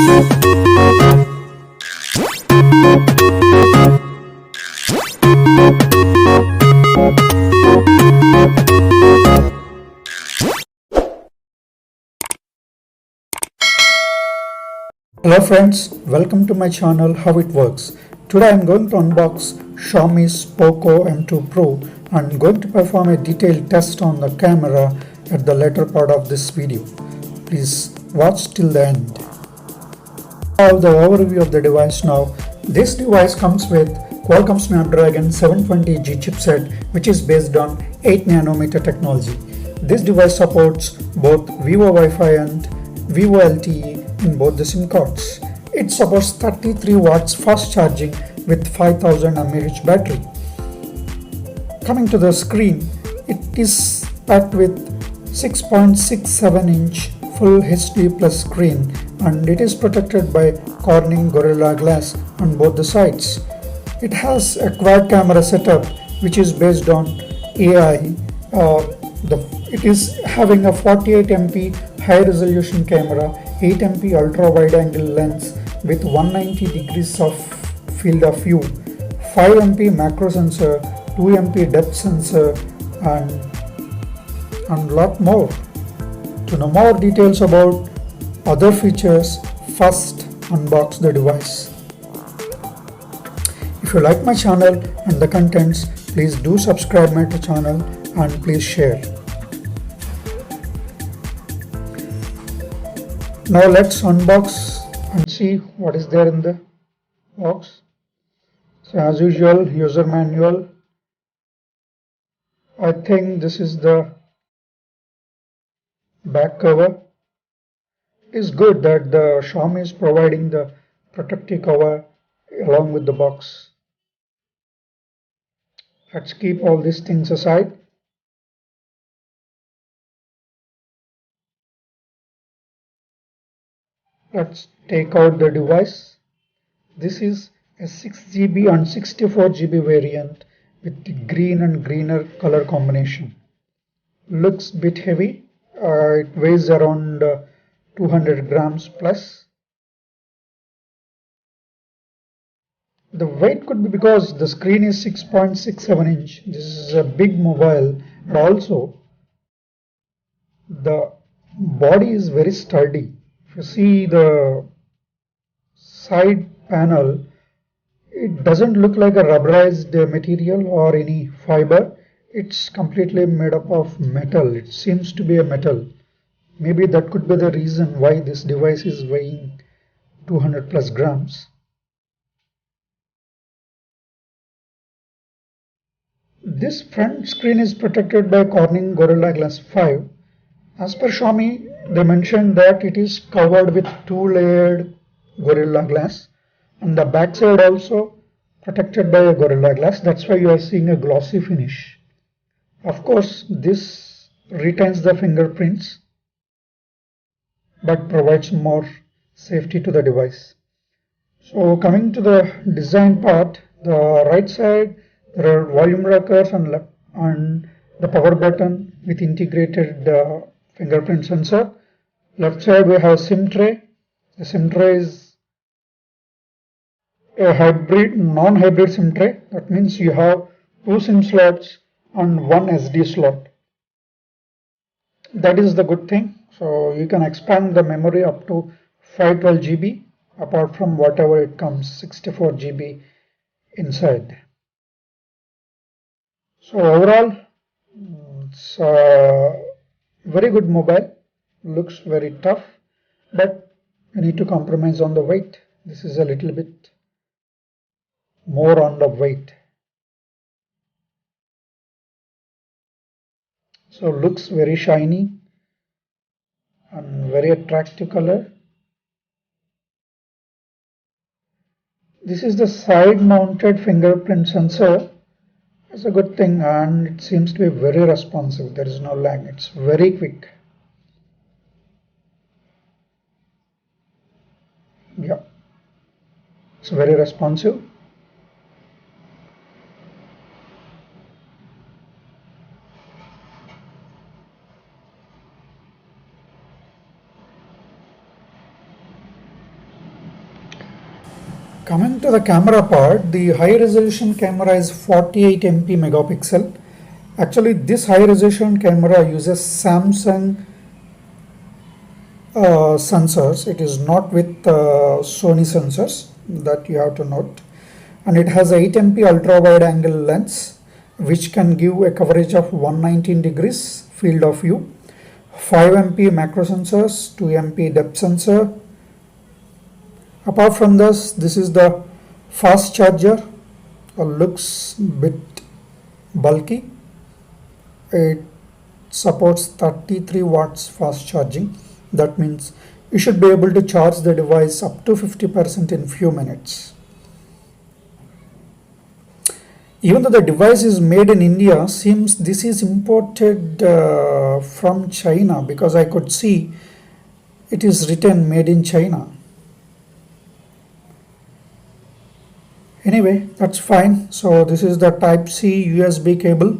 Hello friends, welcome to my channel How It Works. Today I am going to unbox Xiaomi's Poco M2 Pro and going to perform a detailed test on the camera at the later part of this video. Please watch till the end. Now the overview of the device now. This device comes with Qualcomm Snapdragon 720G chipset, which is based on 8nm technology. This device supports both Vivo Wi-Fi and Vivo LTE in both the SIM cards. It supports 33 watts fast charging with 5000 mAh battery. Coming to the screen, it is packed with 6.67-inch Full HD Plus screen and it is protected by Corning Gorilla Glass on both the sides. It has a quad camera setup which is based on AI. It is having a 48MP high resolution camera, 8MP ultra wide angle lens with 190 degrees of field of view, 5MP macro sensor, 2MP depth sensor and lot more. To know more details about other features, first unbox the device. If you like my channel and the contents, please do subscribe my channel and please share. Now let's unbox and see what is there in the box. So as usual, user manual. I think this is the back cover. It is good that the Xiaomi is providing the protective cover along with the box. Let's keep all these things aside. Let's take out the device. This is a 6GB and 64GB variant with the green and greener color combination. Looks a bit heavy. It weighs around 200 grams plus. The weight could be because the screen is 6.67 inch. This is a big mobile, and also the body is very sturdy. If you see the side panel, it doesn't look like a rubberized material or any fiber. It's completely made up of metal. It seems to be a metal. Maybe that could be the reason why this device is weighing 200 plus grams. This front screen is protected by Corning Gorilla Glass 5. As per Xiaomi, they mentioned that it is covered with two-layered Gorilla Glass and the backside also protected by a Gorilla Glass. That's why you are seeing a glossy finish. Of course, this retains the fingerprints but provides more safety to the device. So coming to the design part, the right side there are volume rockers and the power button with integrated fingerprint sensor. Left side we have SIM tray. The SIM tray is a hybrid, non-hybrid SIM tray. That means you have two SIM slots and one SD slot. That is the good thing. So you can expand the memory up to 512GB apart from whatever it comes 64GB inside. So overall, it's a very good mobile. Looks very tough, but you need to compromise on the weight. This is a little bit more on the weight. So looks very shiny and very attractive color. This is the side mounted fingerprint sensor. It's a good thing and it seems to be very responsive. There is no lag. It's very quick. Yeah, it's very responsive. Coming to the camera part, the high resolution camera is 48 MP megapixel. Actually, this high resolution camera uses Samsung sensors. It is not with Sony sensors, that you have to note. And it has 8 MP ultra wide angle lens, which can give a coverage of 119 degrees field of view. 5 MP macro sensors, 2 MP depth sensor. Apart from this is the fast charger. Looks bit bulky. It supports 33 watts fast charging. That means you should be able to charge the device up to 50% in few minutes. Even though the device is made in India, seems this is imported from China, because I could see it is written made in China. Anyway, that's fine. So this is the Type-C USB cable.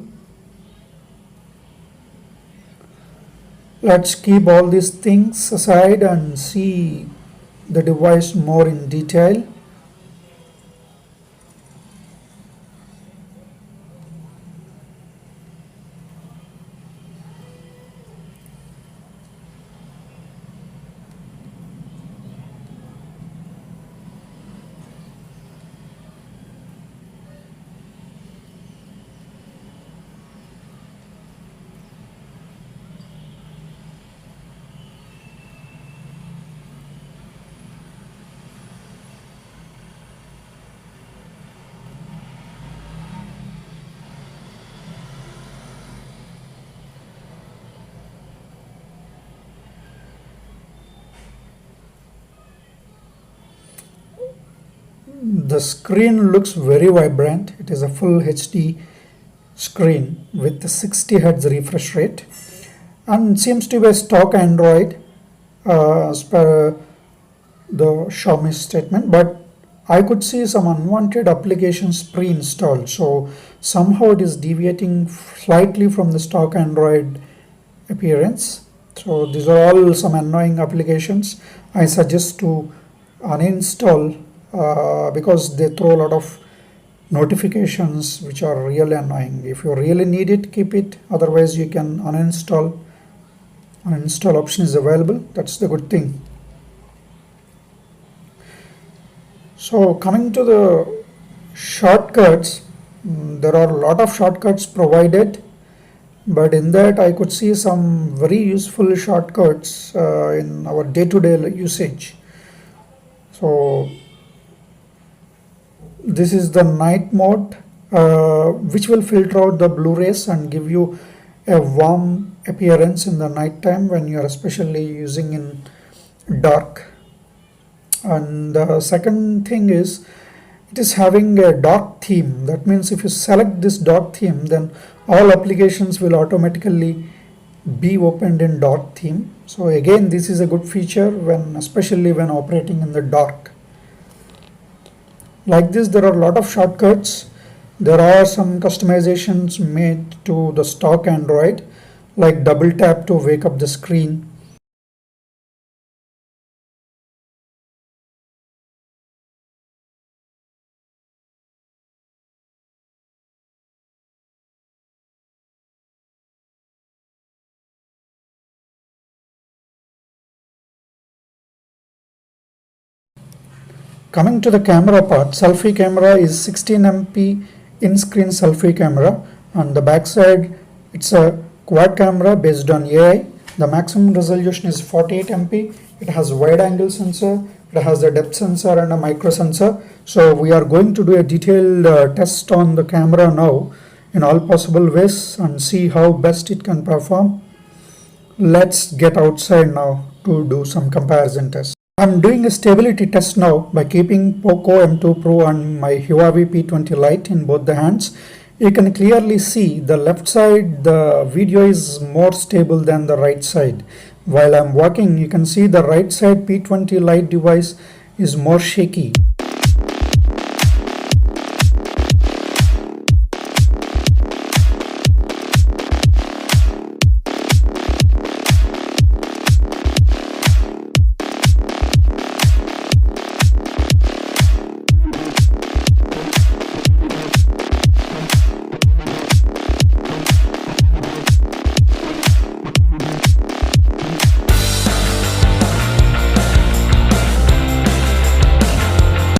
Let's keep all these things aside and see the device more in detail. The screen looks very vibrant. It is a full HD screen with the 60 Hz refresh rate, and seems to be a stock Android as per the Xiaomi statement, but I could see some unwanted applications pre-installed, so somehow it is deviating slightly from the stock Android appearance. So these are all some annoying applications. I suggest to uninstall because they throw a lot of notifications which are really annoying. If you really need it, keep it. Otherwise, you can uninstall. Uninstall option is available. That's the good thing. So coming to the shortcuts, there are a lot of shortcuts provided, but in that I could see some very useful shortcuts in our day-to-day usage. So this is the night mode, which will filter out the blue rays and give you a warm appearance in the night time when you are especially using in dark. And the second thing is, it is having a dark theme. That means if you select this dark theme, then all applications will automatically be opened in dark theme. So again, this is a good feature when, especially when operating in the dark. Like this, there are a lot of shortcuts. There are some customizations made to the stock Android, like double tap to wake up the screen. Coming to the camera part, selfie camera is 16 MP in-screen selfie camera. On the back side, it's a quad camera based on AI. The maximum resolution is 48 MP. It has wide angle sensor, it has a depth sensor and a micro sensor. So we are going to do a detailed test on the camera now in all possible ways and see how best it can perform. Let's get outside now to do some comparison tests. I'm doing a stability test now by keeping Poco M2 Pro and my Huawei P20 Lite in both the hands. You can clearly see the left side, the video is more stable than the right side. While I'm walking, you can see the right side P20 Lite device is more shaky.